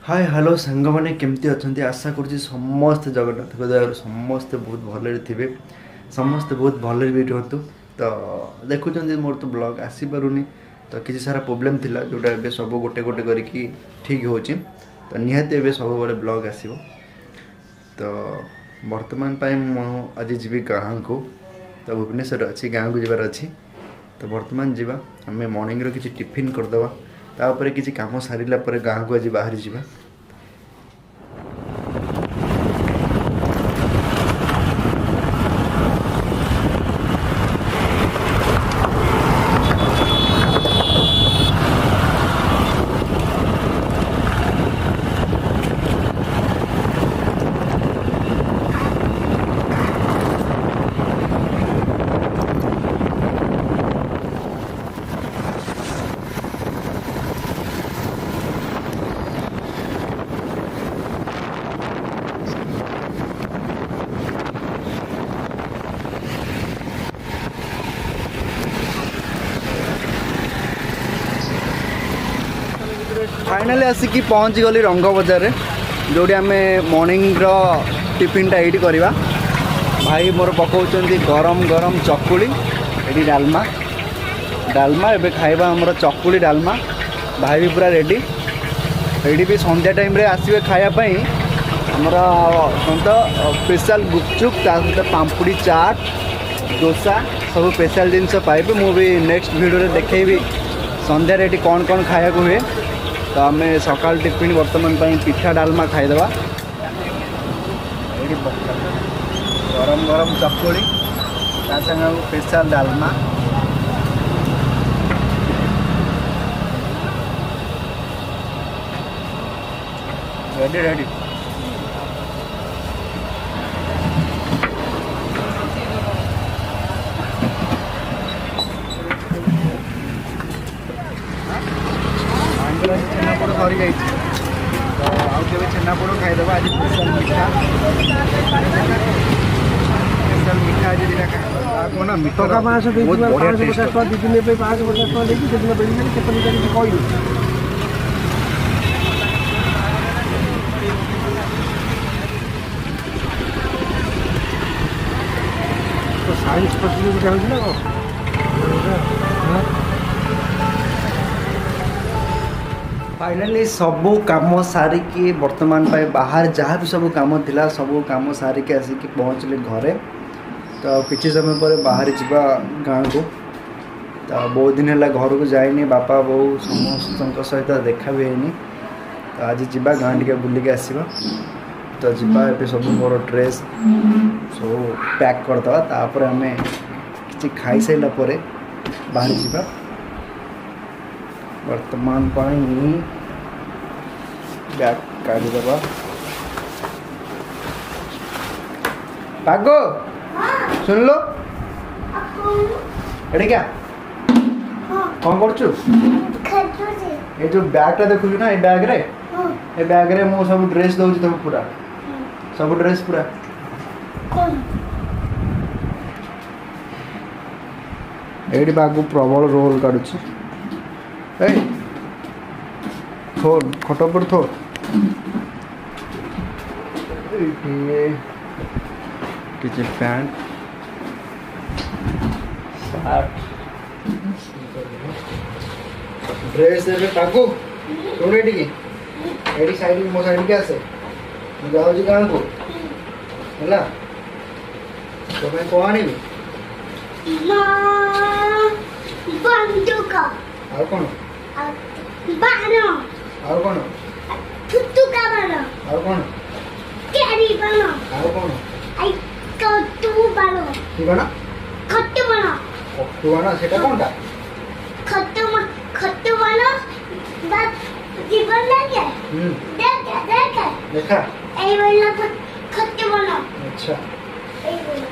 Hi hello सांग मैंने केमती अच्छा आशा करुँच समस्ते जगन्नाथ दयार समस्ते बहुत भलि थे समस्ते बहुत भलि भी रुहतु तो देखुं मोर तो ब्लॉग आसीपारूनी तो किसी सारा प्रोब्लेम थिला जोटा ए सब गोटे गोटे करके ठीक हो तो निहाती ए सब बड़े ब्लॉग आसो तो वर्तमान आज जी गाँ को तो भुवनेश्वर अच्छी गाँ को जबार अच्छी तो वर्तमान जावा आम मॉर्निंग किसी टिफिन करदे तापर किसी काम सारा गाँ को आज बाहरी जावा फाइनाली आसिक पहुँच गली रंग बजार जो आम मॉर्निंग टिफिन ये करवा भाई मोर पकाउं गरम गरम चकुली ये डालमा डालमा एबे खाइबा हमर चकुली डालमा भाई भी पूरा रेडी ये भी संध्या टाइम रे आसवे खायापाई हमर स्पेशल गुपचुप सहित पाम्पुड़ी चाट डोसा सब स्पेशल जिनस पाइबे मु भी नेक्स्ट वीडियो देखेबी संध्या रे कौन कौन खाया हुए तो आम सकाल टिफिन वर्तमान पिठा डालमा खाईदे गरम गरम चकुली स्पेशल डालमा रेडी रेडी छेनापोड़ सरी जा छेनापोड़ खाईदे आज स्पेशल मीठा स्पेशल मीठा आज दिटा खाई ना मीठा 550 दी दिन 550 देखी से दिन बेली केतन कहि कहू तो साइंस प्रतियोगिता होइला फाइनाली सबू कम सारिकी वर्तमान बाहर जहाँ भी सब कम थिला सब कम सारिकी आसिक पहुँचले घरे तो किसी समय पर बाहर जा गाँ को तो बहुत दिन है घर को जाइनी बापा बो समस्त सहित देखा भी है तो आज जा गाँ टे बुलिक आसवा तो जा ए सब मोर ड्रेस सब पैक करदे तापर आम कि खाई सारा बाहर जा वर्तमान बैग काढ़ीदे पागो सुन लो एटे क्या कौन कर ये जो बैगटा देखु ना ये बैग रे मो सब ड्रेस दउची तुम पूरा सब ड्रेस पूरा एडी बागु प्रबल रोल काढुची थोर खट पर थोर किसी पैंट शर्ट ड्रेस देबे ताकू थोड़े टिके एडी साइड मो साइड के आसे जाओ जी गाँ को हैला तो मैं को आनी बंदूक और कौन बानो और कौन तुतु का बानो और कौन कैरी बानो और कौन आई कट्टू बानो की बना खट्टू बानो कट्टू बना सेटा कोनटा खट्टू बानो बस जीवन लगे देख देखा ए वाला खट्टू बानो अच्छा ए वाला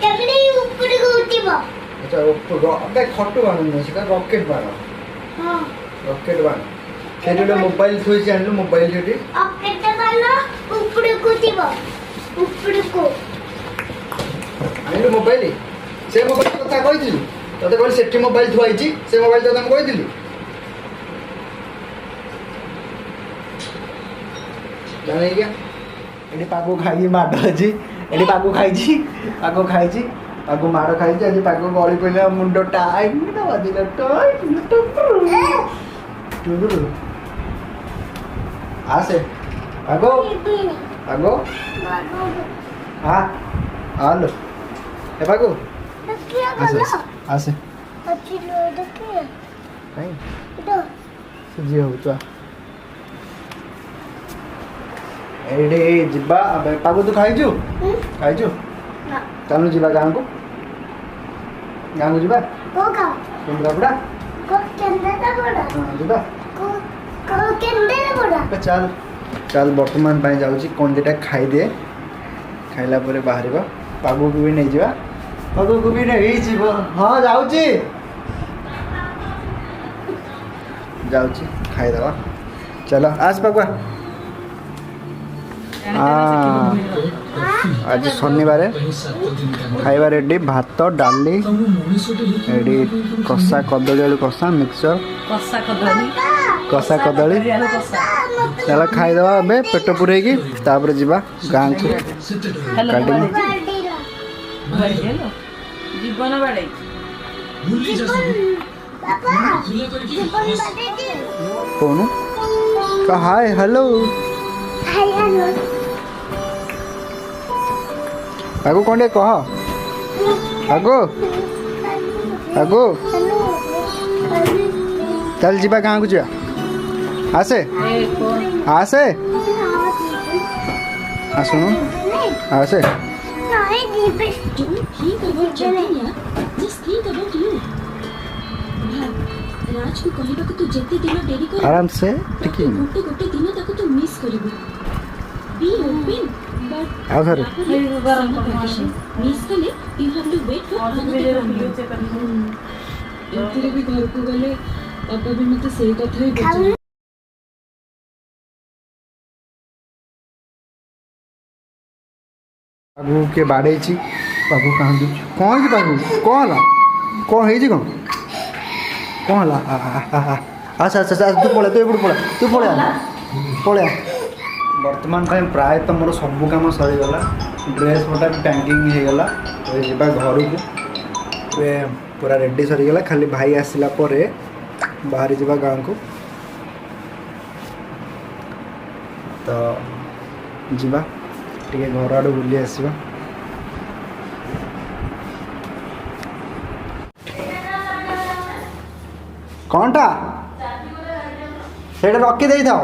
केमने ऊपर को उठिबो अच्छा ऊपर अबे खट्टू बना नहीं सेटा रॉकेट बना हां रॉकेट बना सेटा तो मोबाइल थोई जानलो मोबाइल सेटी रॉकेट बना ऊपर को उठिबो ऊपर को आइलो मोबाइल से मोबाइल कथा कहि दिलु तते कहली सेठी मोबाइल थुआइची से मोबाइल तो हम कहि दिलु ଜାଣେ ଆଜ୍ଞା ଏଠି ପାଗ ଖାଇକି ମାଡ଼ ଅଛି ଏଠି ପାଗ ଖାଇଛି ପାଗ ମାଡ଼ ଖାଇଛି ଆଜି ପାଗ ଗଳି ପଡ଼ିଲା ମୁଣ୍ଡ ଟାଇମ୍ ବାଜିଲା ଆସେ ପାଗ ପାଗ ହାଲୋ ଏ ପାଗ ଆସେ ଆସେ କାଇଁ ସୁଜି ହଉଛ ଏଇଠି ଯିବା ପାଗ ତୁ ଖାଇଛୁ ଖାଇଛୁ ଚାଲୁ ଯିବା ଗାଁକୁ ଯିବା କେନ୍ଦ୍ରାପଡ଼ା ଯିବା ଚାଲ ଚାଲ ବର୍ତ୍ତମାନ ପାଇଁ ଯାଉଛି କ'ଣ ଦୁଇଟା ଖାଇଦିଏ ଖାଇଲା ପରେ ବାହାରିବା ପାଗକୁ ବି ନେଇଯିବା ପାଗକୁ ବି ନେଇଯିବ ହଁ ଯାଉଛି ଯାଉଛି ଖାଇଦେବା ଚାଲ ଆସ ପାଗୁଆ आज शनिवार खाइबा रेडी भात डाली एडी कषा कदली आलू कषा मिक्सचर कषा कदली चल खाईदवा ए पेट पूरे जीवा गाँ को कौन हाय हेलो आगो कौन कह आगो आगो चल जीवा गाँ को जा आसे आसे आसुनु आसे राज को कहबा को तू जत्ते दिन डेरी कर आराम से टिकी गोटे गोटे दिन तक तू मिस करबी बी ओपन बट आओ सर मिस कले you have to wait for एतरे भी घर को गले पापा भी मते सेही कथा ही बोल बाबू के बाड़े छी बाबू कहां दु कौन की बाबू कौन ला कौन है जी कौन ला अच्छा अच्छा अच्छा तू पळे तू पळे वर्तमान टाइम प्राय तो मोर सब काम सरी गला ड्रेस मोटा पैकिंग हो गला तो जीवा घर को पूरा रेडी सरी गला खाली भाई आसिला परे बाहर जीवा गाँ को तो जीवा टिके घर आड़ बुली आसवा कौनटा से रखी दे था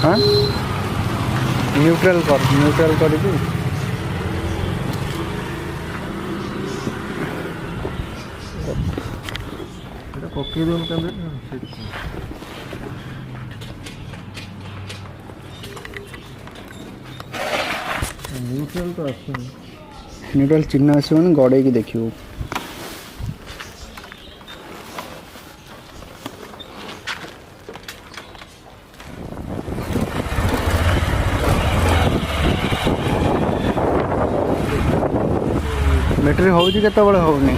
हाँ न्यूट्रल कर पकई दे न्यूट्रल तो न्यूट्रल चिन्ह आसो गड़े की देखियो बैटरी हो केतबे होनी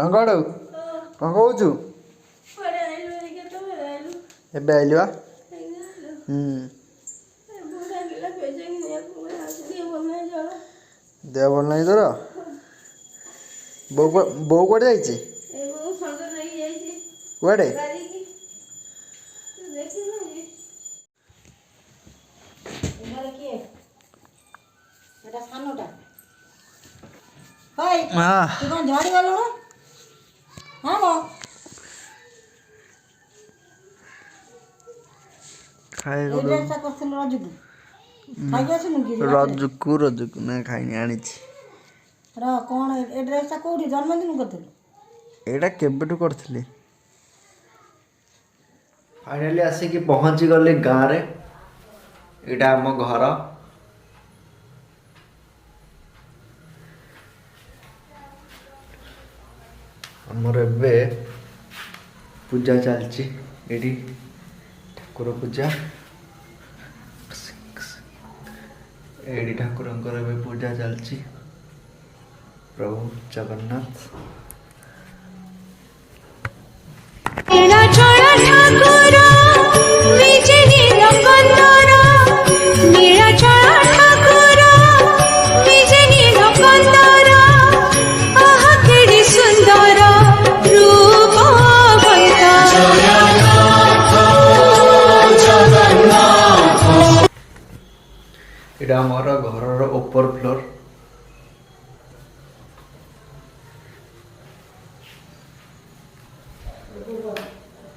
ଅଙ୍କଳ କ'ଣ କହୁଛୁ? ଏବେ ଆଇଲି ବା। ଦେହ ଭଲ ନାହିଁ ତୋର? ବୋଉ କୁଆଡ଼େ ଯାଇଛି? କୁଆଡ଼େ? ରଜକୁ ନା ଖାଇନି ଆଣିଛି। ଏଇଟା କେବେଠୁ କରିଥିଲି। ଫାଇନାଲି ଆସିକି ପହଞ୍ଚିଗଲି ଗାଁରେ। ଏଇଟା ଆମ ଘର। ଆମର ଏବେ ପୂଜା ଚାଲିଛି ଏଠି, ଠାକୁର ପୂଜା। ଏଇଠି ଠାକୁରଙ୍କର ଏବେ ପୂଜା ଚାଲିଛି, ପ୍ରଭୁ ଜଗନ୍ନାଥ। এটা আমার ঘরর উপর ফ্লোর।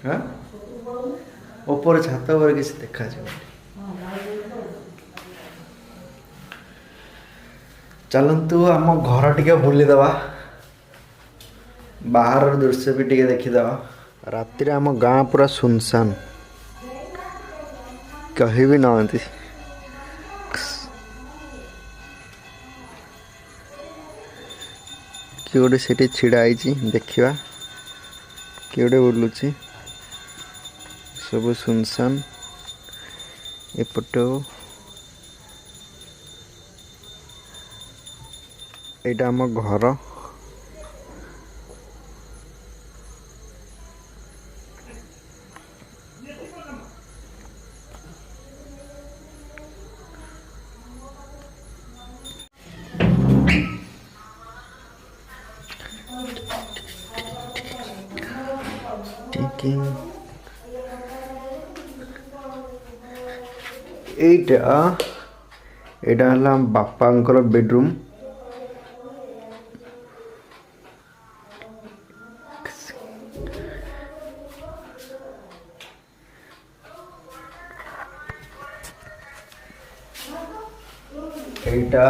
হ্যাঁ উপরে ছাত উপরে কিছু দেখাଯିବ। ଚାଲନ୍ତୁ ଆମ ଘର ଟିକେ ବୁଲିଦେବା, ବାହାରର ଦୃଶ୍ୟ ବି ଟିକେ ଦେଖିଦେବା। ରାତିରେ ଆମ ଗାଁ ପୁରା ସୁନସାନ, କେହି ବି ନାହାନ୍ତି। କିଏ ଗୋଟେ ସେଠି ଛିଡ଼ା ହେଇଛି, ଦେଖିବା କିଏ ଗୋଟେ ବୁଲୁଛି। ସବୁ ସୁନସାନ। ଏପଟ ଏଇଟା ଆମ ଘର। ଏଇଟା ହେଲା ବାପାଙ୍କର ବେଡରୁମ୍। এইটা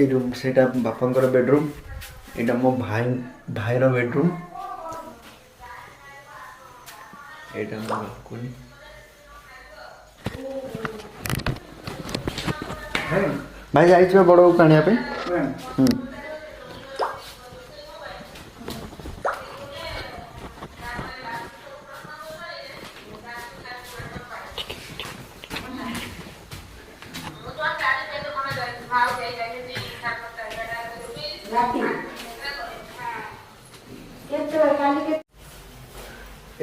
এই রুম, সেটা বাপাଙ୍କର ବେଡରୁମ୍। ଏଇଟା ମୋ ଭାଇର ବେଡରୁମ୍। ଏଇଟା ମୋ ବାଲକୋନି। ଭାଇ ଯାଇଛୁ ବଡ଼ ବୋଉକୁ ଆଣିବା ପାଇଁ?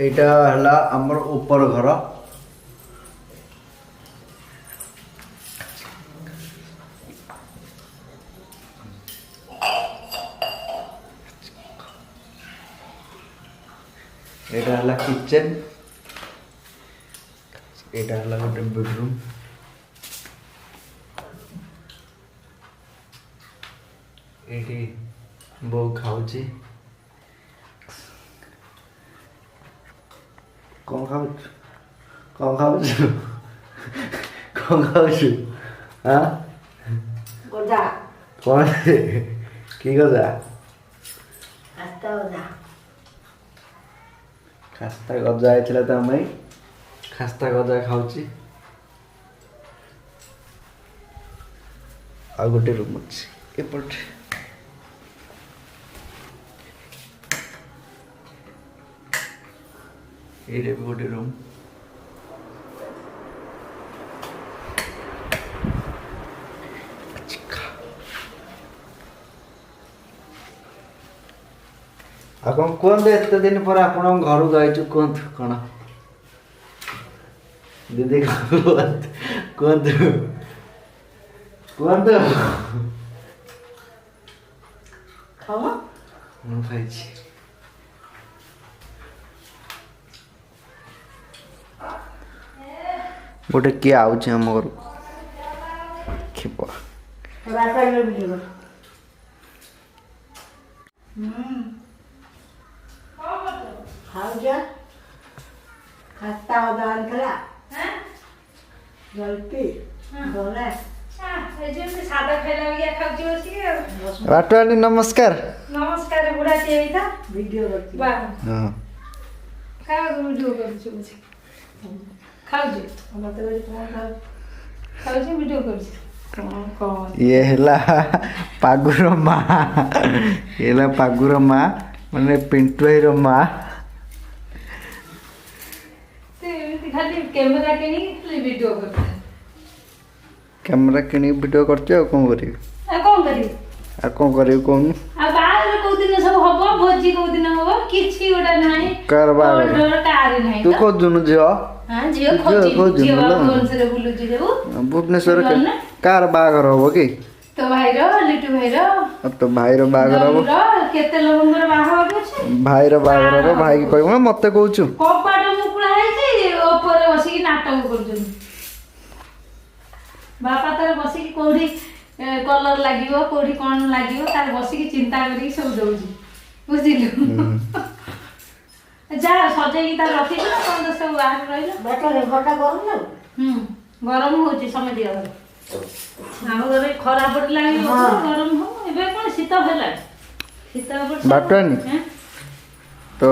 এইটা ହେଲା ଆମର ଉପର ଘର। ଏଇଟା ହେଲା କିଚେନ୍। ଏଇଟା ହେଲା ଗୋଟେ ବେଡରୁମ୍। ଏଇଠି ବୋଉ ଖାଉଛି। କ'ଣ ଖାଉଛୁ? କ'ଣ ଖାଉଛୁ? କ'ଣ ଖାଉଛୁ? ହଁ ଗଜା। କ'ଣ କି ଗଜା? ଖାସ୍ତା ଗଜା ହେଇଥିଲା ତା ପାଇଁ। ଖାସ୍ତା ଗଜା ଖାଉଛି। ଆଉ ଗୋଟେ ରୁମ୍ ଅଛି ଏପଟେ। ଏଇଟା ବି ଗୋଟେ ରୁମ୍। ଆଉ କ'ଣ କୁହନ୍ତୁ ଏତେ ଦିନ ପରେ ଆପଣଙ୍କ ଘରକୁ ଯାଇଛୁ କୁହନ୍ତୁ କ'ଣ ଦିଦି କୁହନ୍ତୁ କୁହନ୍ତୁ ଖାଅ ମୁଁ ଖାଇଛି ଗୋଟେ କିଏ ଆଉଛି ଆମ ଘରକୁ କ୍ଷିପ ରାସ୍ତାରେ ବୁଲିବ ଖାଉଛ ଖାସ୍ତା ଅଦା ଆଣିଥିଲା ଜଲପି ବରା ସାଧା ଖାଇଲା ବାଗିଆ ଖାଉଛି ବସିକି ଆଉ ବାଟୁଆଣୀ ନମସ୍କାର ନମସ୍କାର ବୁଢା ଟିଏ ହେଇଥା ଭିଡ଼ିଓ କରୁଛି ବା ହଁ କାହାକୁ ଭିଡ଼ିଓ କରୁଛୁ ବୁଝି ଖାଉଛି ମତେ କହୁଛି କ'ଣ ଖାଉଛି ଖାଉଛି ଭିଡ଼ିଓ କରୁଛି କ'ଣ ଇଏ ହେଲା ପାଗୁର ମା ଇଏ ହେଲା ପାଗୁର ମା ମାନେ ପିଣ୍ଟୁ ଭାଇର ମା ସେ ଏମିତି ଖାଲି କ୍ୟାମେରା କିଣିକି ଖାଲି ଭିଡ଼ିଓ କରୁଛି କ୍ୟାମେରା କିଣିକି ଭିଡ଼ିଓ କରୁଛି ଆଉ କ'ଣ କରିବି ଆଉ କ'ଣ କରିବି ଆଉ କ'ଣ କରିବି କହୁନୁ ଆଉ ବାହାଘର କୋଉ ଦିନ ସବୁ ହବ ଭୋଜି କୋଉ ଦିନ ହବ କିଛି ଗୋଟେ ନାହିଁ କାହାର ବାହାଘର? କାହାର ନାହିଁ ତୁ ତ। ଖୋଜୁନୁ ଝିଅ ହଁ ଝିଅ ଖୋଜି ଖୋଜୁନୁ ଝିଅ ଲୋ। ଭୁବନେଶ୍ୱରରେ ବୁଲୁଛି ସବୁ ଭୁବନେଶ୍ୱର ଗଲୁ ନା? କାହାର ବାହାଘର ହବ କି ତୋ ଭାଇର ଲିଟୁ ଭାଇର ଆଉ ତୋ ଭାଇର ବାହାଘର ହବ ଗଉର, କେତେ ଲୋକଙ୍କର ବାହାଘର ଅଛି ଭାଇର ବାହାଘର ହବ ଭାଇକି କହିବୁ ନା ମତେ କହୁଛୁ କପାଟ ମୁକୁଳା ହେଇଛି ଉପରେ ବସିକି ନାଟକ କରୁଛନ୍ତି ବାପା ତାର ବସିକି କୋଉଠି କଲର ଲାଗିବ କୋଉଠି କଣ ଲାଗିବ ତାର ବସିକି ଚିନ୍ତା କରିକି ସବୁ ଦଉଛି ବୁଝିଲୁ ଯା ସଜେଇକି ତାର ରଖିଛୁ ନା କଣ ତ ସବୁ ବାହାରେ ରହିଲ ବାଟରେ ଘରଟା କରୁନ ଗରମ ହଉଛି ସମୟ ଦିଆ ଘରେ ଆମ ଘରେ ଖରା ପଡ଼ିଲା ଗରମ ହବ ଏବେ କଣ ଶୀତ ହେଲାଣି ଶୀତ ବାଟୁଆଣୀ। ତ